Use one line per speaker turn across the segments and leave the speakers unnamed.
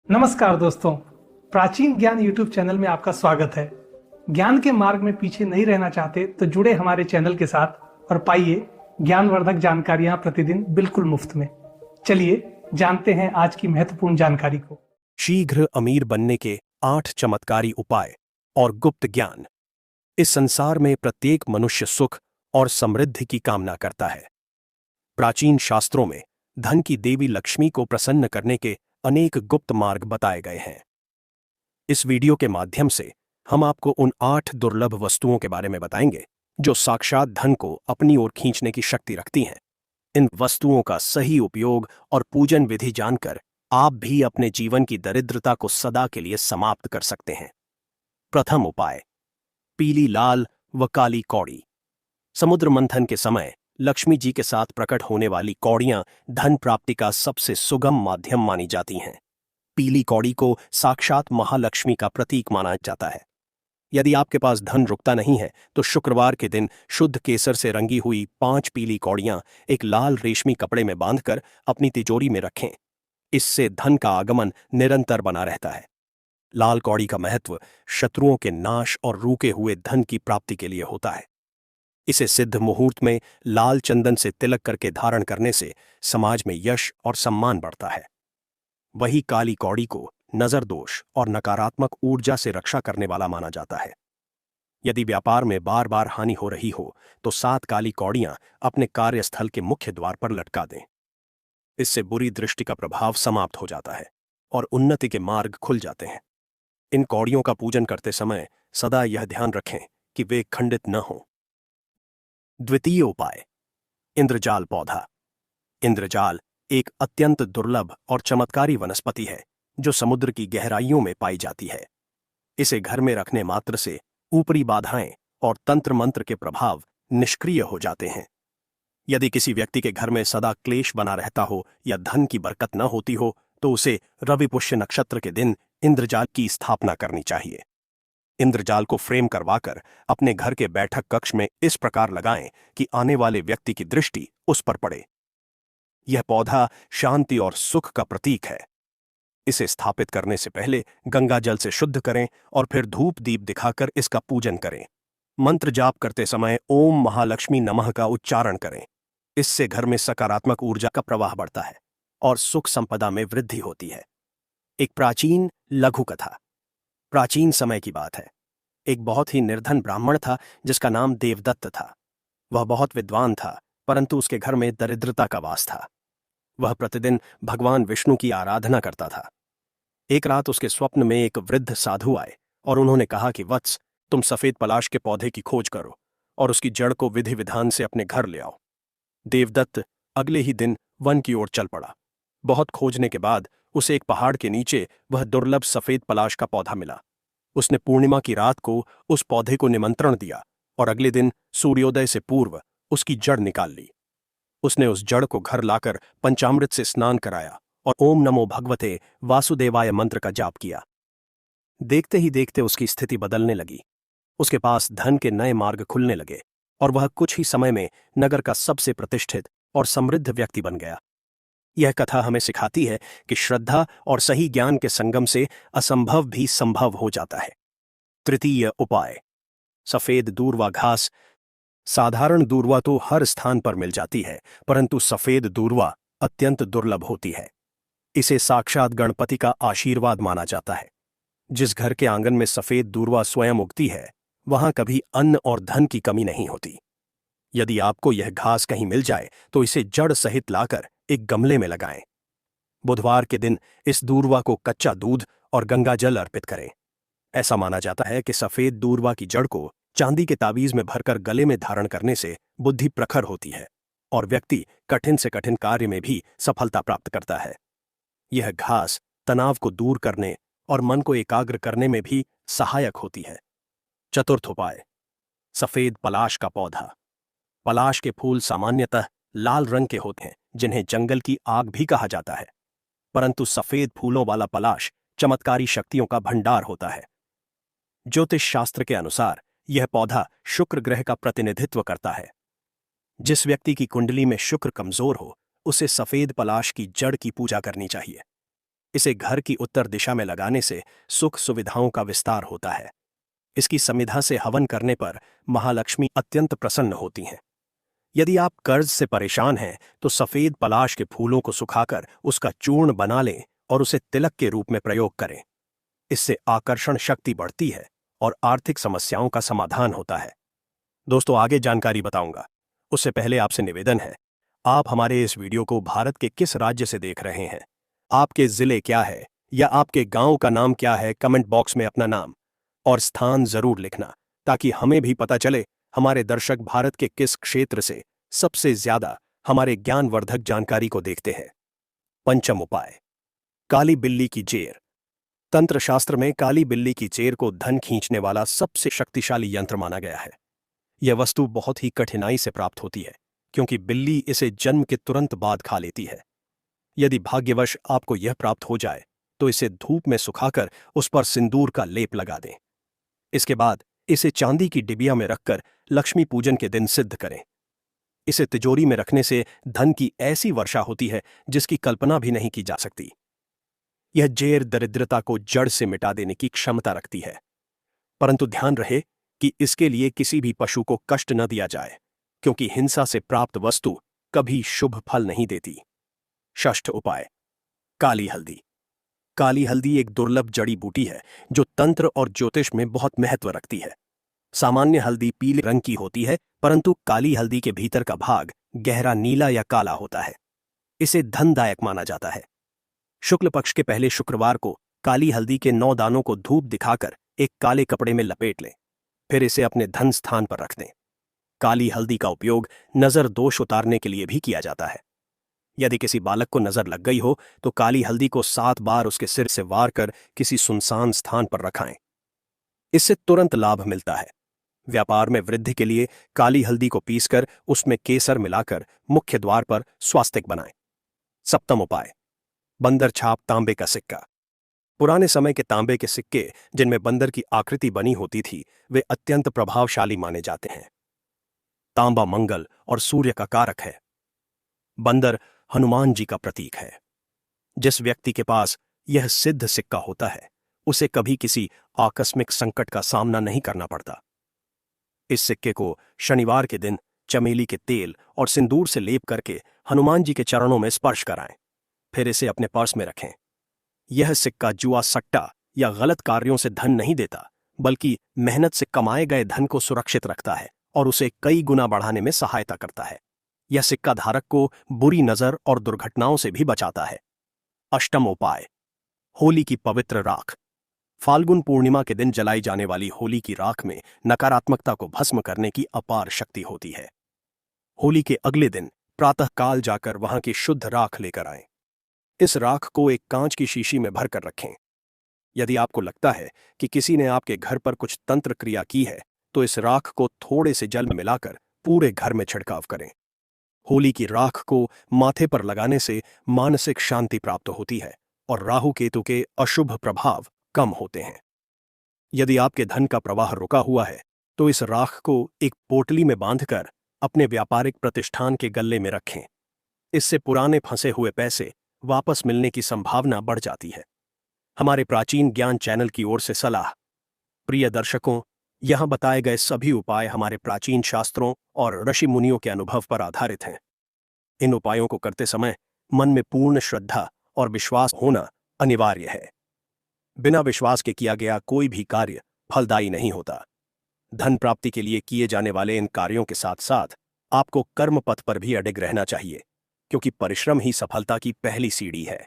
नमस्कार दोस्तों। प्राचीन ज्ञान यूट्यूब चैनल में आपका स्वागत है। ज्ञान के मार्ग में पीछे नहीं रहना चाहते तो जुड़े हमारे चैनल के साथ और पाइए ज्ञानवर्धक जानकारियां प्रतिदिन बिल्कुल मुफ्त में। चलिए जानते हैं आज की महत्वपूर्ण जानकारी को।
शीघ्र अमीर बनने के 8 चमत्कारी उपाय और गुप्त ज्ञान। इस संसार में प्रत्येक मनुष्य सुख और समृद्धि की कामना करता है। प्राचीन शास्त्रों में धन की देवी लक्ष्मी को प्रसन्न करने के अनेक गुप्त मार्ग बताए गए हैं। इस वीडियो के माध्यम से हम आपको उन 8 दुर्लभ वस्तुओं के बारे में बताएंगे जो साक्षात धन को अपनी ओर खींचने की शक्ति रखती हैं। इन वस्तुओं का सही उपयोग और पूजन विधि जानकर आप भी अपने जीवन की दरिद्रता को सदा के लिए समाप्त कर सकते हैं। प्रथम उपाय, पीली, लाल व काली कौड़ी। समुद्र मंथन के समय लक्ष्मी जी के साथ प्रकट होने वाली कौड़ियां धन प्राप्ति का सबसे सुगम माध्यम मानी जाती हैं। पीली कौड़ी को साक्षात महालक्ष्मी का प्रतीक माना जाता है। यदि आपके पास धन रुकता नहीं है तो शुक्रवार के दिन शुद्ध केसर से रंगी हुई 5 पीली कौड़ियां एक लाल रेशमी कपड़े में बांधकर अपनी तिजोरी में रखें। इससे धन का आगमन निरंतर बना रहता है। लाल कौड़ी का महत्व शत्रुओं के नाश और रुके हुए धन की प्राप्ति के लिए होता है। इसे सिद्ध मुहूर्त में लाल चंदन से तिलक करके धारण करने से समाज में यश और सम्मान बढ़ता है। वही काली कौड़ी को नजर दोष और नकारात्मक ऊर्जा से रक्षा करने वाला माना जाता है। यदि व्यापार में बार बार हानि हो रही हो तो 7 काली कौड़ियां अपने कार्यस्थल के मुख्य द्वार पर लटका दें। इससे बुरी दृष्टि का प्रभाव समाप्त हो जाता है और उन्नति के मार्ग खुल जाते हैं। इन कौड़ियों का पूजन करते समय सदा यह ध्यान रखें कि वे खंडित न हों। द्वितीय उपाय, इंद्रजाल पौधा। इंद्रजाल एक अत्यंत दुर्लभ और चमत्कारी वनस्पति है जो समुद्र की गहराइयों में पाई जाती है। इसे घर में रखने मात्र से ऊपरी बाधाएं और तंत्र मंत्र के प्रभाव निष्क्रिय हो जाते हैं। यदि किसी व्यक्ति के घर में सदा क्लेश बना रहता हो या धन की बरकत न होती हो तो उसे रवि पुष्य नक्षत्र के दिन इंद्रजाल की स्थापना करनी चाहिए। इंद्रजाल को फ्रेम करवाकर अपने घर के बैठक कक्ष में इस प्रकार लगाएं कि आने वाले व्यक्ति की दृष्टि उस पर पड़े। यह पौधा शांति और सुख का प्रतीक है। इसे स्थापित करने से पहले गंगा जल से शुद्ध करें और फिर धूप दीप दिखाकर इसका पूजन करें। मंत्र जाप करते समय ओम महालक्ष्मी नमः का उच्चारण करें। इससे घर में सकारात्मक ऊर्जा का प्रवाह बढ़ता है और सुख संपदा में वृद्धि होती है। एक प्राचीन लघु कथा। प्राचीन समय की बात है। एक बहुत ही निर्धन ब्राह्मण था जिसका नाम देवदत्त था। वह बहुत विद्वान था परंतु उसके घर में दरिद्रता का वास था। वह प्रतिदिन भगवान विष्णु की आराधना करता था। एक रात उसके स्वप्न में एक वृद्ध साधु आए और उन्होंने कहा कि वत्स, तुम सफेद पलाश के पौधे की खोज करो और उसकी जड़ को विधि विधान से अपने घर ले आओ। देवदत्त अगले ही दिन वन की ओर चल पड़ा। बहुत खोजने के बाद उसे एक पहाड़ के नीचे वह दुर्लभ सफेद पलाश का पौधा मिला। उसने पूर्णिमा की रात को उस पौधे को निमंत्रण दिया और अगले दिन सूर्योदय से पूर्व उसकी जड़ निकाल ली। उसने उस जड़ को घर लाकर पंचामृत से स्नान कराया और ओम नमो भगवते वासुदेवाय मंत्र का जाप किया। देखते ही देखते उसकी स्थिति बदलने लगी। उसके पास धन के नए मार्ग खुलने लगे और वह कुछ ही समय में नगर का सबसे प्रतिष्ठित और समृद्ध व्यक्ति बन गया। यह कथा हमें सिखाती है कि श्रद्धा और सही ज्ञान के संगम से असंभव भी संभव हो जाता है। तृतीय उपाय, सफेद दूर्वा घास। साधारण दूर्वा तो हर स्थान पर मिल जाती है परंतु सफेद दूर्वा अत्यंत दुर्लभ होती है। इसे साक्षात गणपति का आशीर्वाद माना जाता है। जिस घर के आंगन में सफेद दूर्वा स्वयं उगती है वहां कभी अन्न और धन की कमी नहीं होती। यदि आपको यह घास कहीं मिल जाए तो इसे जड़ सहित लाकर एक गमले में लगाएं। बुधवार के दिन इस दूर्वा को कच्चा दूध और गंगा जल अर्पित करें। ऐसा माना जाता है कि सफेद दूर्वा की जड़ को चांदी के ताबीज में भरकर गले में धारण करने से बुद्धि प्रखर होती है और व्यक्ति कठिन से कठिन कार्य में भी सफलता प्राप्त करता है। यह घास तनाव को दूर करने और मन को एकाग्र करने में भी सहायक होती है। चतुर्थ उपाय, सफेद पलाश का पौधा। पलाश के फूल सामान्यतः लाल रंग के होते हैं जिन्हें जंगल की आग भी कहा जाता है, परंतु सफेद फूलों वाला पलाश चमत्कारी शक्तियों का भंडार होता है। ज्योतिष शास्त्र के अनुसार यह पौधा शुक्र ग्रह का प्रतिनिधित्व करता है। जिस व्यक्ति की कुंडली में शुक्र कमजोर हो उसे सफेद पलाश की जड़ की पूजा करनी चाहिए। इसे घर की उत्तर दिशा में लगाने से सुख सुविधाओं का विस्तार होता है। इसकी समिधा से हवन करने पर महालक्ष्मी अत्यंत प्रसन्न होती हैं। यदि आप कर्ज से परेशान हैं तो सफेद पलाश के फूलों को सुखाकर उसका चूर्ण बना लें और उसे तिलक के रूप में प्रयोग करें। इससे आकर्षण शक्ति बढ़ती है और आर्थिक समस्याओं का समाधान होता है। दोस्तों, आगे जानकारी बताऊंगा, उससे पहले आपसे निवेदन है, आप हमारे इस वीडियो को भारत के किस राज्य से देख रहे हैं, आपके जिले क्या है या आपके गांव का नाम क्या है, कमेंट बॉक्स में अपना नाम और स्थान जरूर लिखना, ताकि हमें भी पता चले हमारे दर्शक भारत के किस क्षेत्र से सबसे ज्यादा हमारे ज्ञानवर्धक जानकारी को देखते हैं। पंचम उपाय, काली बिल्ली की चेर। तंत्र शास्त्र में काली बिल्ली की चेर को धन खींचने वाला सबसे शक्तिशाली यंत्र माना गया है। यह वस्तु बहुत ही कठिनाई से प्राप्त होती है, क्योंकि बिल्ली इसे जन्म के तुरंत बाद खा लेती है। यदि भाग्यवश आपको यह प्राप्त हो जाए तो इसे धूप में सुखाकर उस पर सिंदूर का लेप लगा दें। इसके बाद इसे चांदी की डिबिया में रखकर लक्ष्मी पूजन के दिन सिद्ध करें। इसे तिजोरी में रखने से धन की ऐसी वर्षा होती है जिसकी कल्पना भी नहीं की जा सकती। यह जेर दरिद्रता को जड़ से मिटा देने की क्षमता रखती है, परंतु ध्यान रहे कि इसके लिए किसी भी पशु को कष्ट न दिया जाए, क्योंकि हिंसा से प्राप्त वस्तु कभी शुभ फल नहीं देती। षष्ठ उपाय, काली हल्दी। काली हल्दी एक दुर्लभ जड़ी बूटी है जो तंत्र और ज्योतिष में बहुत महत्व रखती है। सामान्य हल्दी पीले रंग की होती है, परंतु काली हल्दी के भीतर का भाग गहरा नीला या काला होता है। इसे धनदायक माना जाता है। शुक्ल पक्ष के पहले शुक्रवार को काली हल्दी के 9 दानों को धूप दिखाकर एक काले कपड़े में लपेट लें, फिर इसे अपने धन स्थान पर रख दें। काली हल्दी का उपयोग नजर दोष उतारने के लिए भी किया जाता है। यदि किसी बालक को नजर लग गई हो तो काली हल्दी को 7 बार उसके सिर से वार कर किसी सुनसान स्थान पर रखाएं। इससे तुरंत लाभ मिलता है। व्यापार में वृद्धि के लिए काली हल्दी को पीसकर उसमें केसर मिलाकर मुख्य द्वार पर स्वास्तिक बनाएं। सप्तम उपाय, बंदर छाप तांबे का सिक्का। पुराने समय के तांबे के सिक्के जिनमें बंदर की आकृति बनी होती थी, वे अत्यंत प्रभावशाली माने जाते हैं। तांबा मंगल और सूर्य का कारक है। बंदर हनुमान जी का प्रतीक है। जिस व्यक्ति के पास यह सिद्ध सिक्का होता है उसे कभी किसी आकस्मिक संकट का सामना नहीं करना पड़ता। इस सिक्के को शनिवार के दिन चमेली के तेल और सिंदूर से लेप करके हनुमान जी के चरणों में स्पर्श कराएं, फिर इसे अपने पर्स में रखें। यह सिक्का जुआ, सट्टा या गलत कार्यों से धन नहीं देता, बल्कि मेहनत से कमाए गए धन को सुरक्षित रखता है और उसे कई गुना बढ़ाने में सहायता करता है। यह सिक्का धारक को बुरी नजर और दुर्घटनाओं से भी बचाता है। अष्टम उपाय, होली की पवित्र राख। फाल्गुन पूर्णिमा के दिन जलाई जाने वाली होली की राख में नकारात्मकता को भस्म करने की अपार शक्ति होती है। होली के अगले दिन प्रातः काल जाकर वहां की शुद्ध राख लेकर आएं। इस राख को एक कांच की शीशी में भरकर रखें। यदि आपको लगता है कि किसी ने आपके घर पर कुछ तंत्र क्रिया की है तो इस राख को थोड़े से जल में मिलाकर पूरे घर में छिड़काव करें। होली की राख को माथे पर लगाने से मानसिक शांति प्राप्त होती है और राहु केतु के अशुभ प्रभाव कम होते हैं। यदि आपके धन का प्रवाह रुका हुआ है तो इस राख को एक पोटली में बांधकर अपने व्यापारिक प्रतिष्ठान के गल्ले में रखें। इससे पुराने फंसे हुए पैसे वापस मिलने की संभावना बढ़ जाती है। हमारे प्राचीन ज्ञान चैनल की ओर से सलाह। प्रिय दर्शकों, यहां बताए गए सभी उपाय हमारे प्राचीन शास्त्रों और ऋषि मुनियों के अनुभव पर आधारित हैं। इन उपायों को करते समय मन में पूर्ण श्रद्धा और विश्वास होना अनिवार्य है। बिना विश्वास के किया गया कोई भी कार्य फलदायी नहीं होता। धन प्राप्ति के लिए किए जाने वाले इन कार्यों के साथ साथ आपको कर्म पथ पर भी अडिग रहना चाहिए, क्योंकि परिश्रम ही सफलता की पहली सीढ़ी है।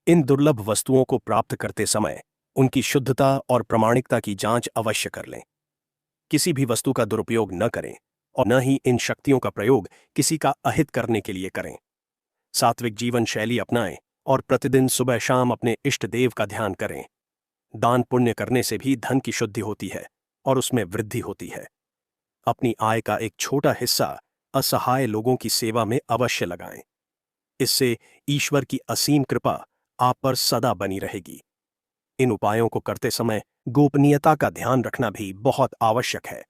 इन दुर्लभ वस्तुओं को प्राप्त करते समय उनकी शुद्धता और प्रामाणिकता की जांच अवश्य कर लें। किसी भी वस्तु का दुरुपयोग न करें और न ही इन शक्तियों का प्रयोग किसी का अहित करने के लिए करें। सात्विक जीवन शैली अपनाएं और प्रतिदिन सुबह शाम अपने इष्ट देव का ध्यान करें। दान पुण्य करने से भी धन की शुद्धि होती है और उसमें वृद्धि होती है। अपनी आय का एक छोटा हिस्सा असहाय लोगों की सेवा में अवश्य लगाएं। इससे ईश्वर की असीम कृपा आप पर सदा बनी रहेगी। इन उपायों को करते समय गोपनीयता का ध्यान रखना भी बहुत आवश्यक है।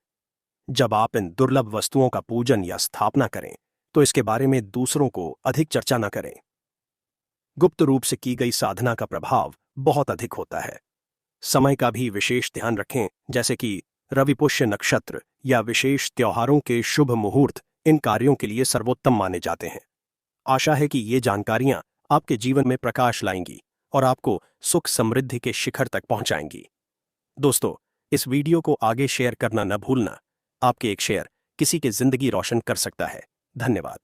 जब आप इन दुर्लभ वस्तुओं का पूजन या स्थापना करें तो इसके बारे में दूसरों को अधिक चर्चा न करें। गुप्त रूप से की गई साधना का प्रभाव बहुत अधिक होता है। समय का भी विशेष ध्यान रखें, जैसे कि रवि पुष्य नक्षत्र या विशेष त्योहारों के शुभ मुहूर्त इन कार्यों के लिए सर्वोत्तम माने जाते हैं। आशा है कि ये जानकारियां आपके जीवन में प्रकाश लाएंगी और आपको सुख समृद्धि के शिखर तक पहुंचाएंगी। दोस्तों, इस वीडियो को आगे शेयर करना न भूलना। आपके एक शेयर किसी की जिंदगी रोशन कर सकता है। धन्यवाद।